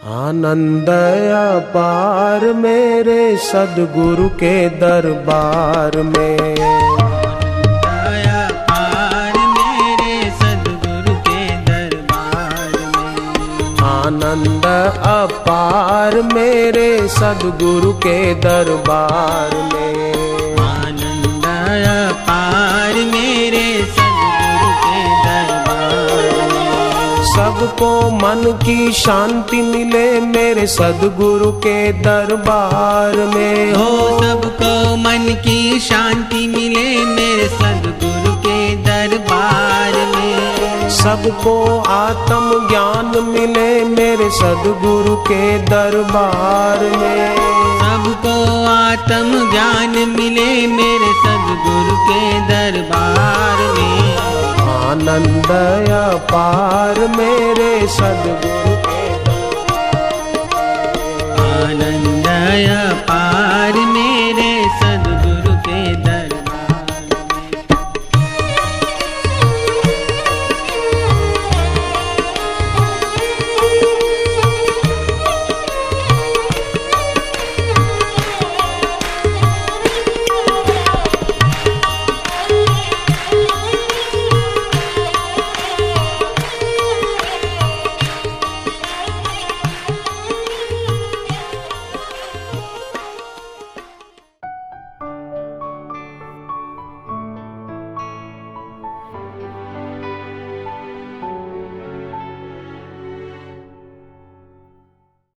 आनंद अपार मेरे सद्गुरु के दरबार में, अपार मेरे सद्गुरु के दरबार में। आनंद अपार मेरे सद्गुरु के दरबार में, आनंद अपार मेरे सद्गुरु के दरबार में। सबको मन की शांति मिले मेरे सद्गुरु के दरबार में हो। सबको मन की शांति मिले मेरे सद्गुरु के दरबार में। सबको आत्म ज्ञान मिले मेरे सद्गुरु के दरबार में। सबको आत्म ज्ञान मिले मेरे सद्गुरु के दरबार में। आनंद अपार मेरे सद्गुरु के आनंद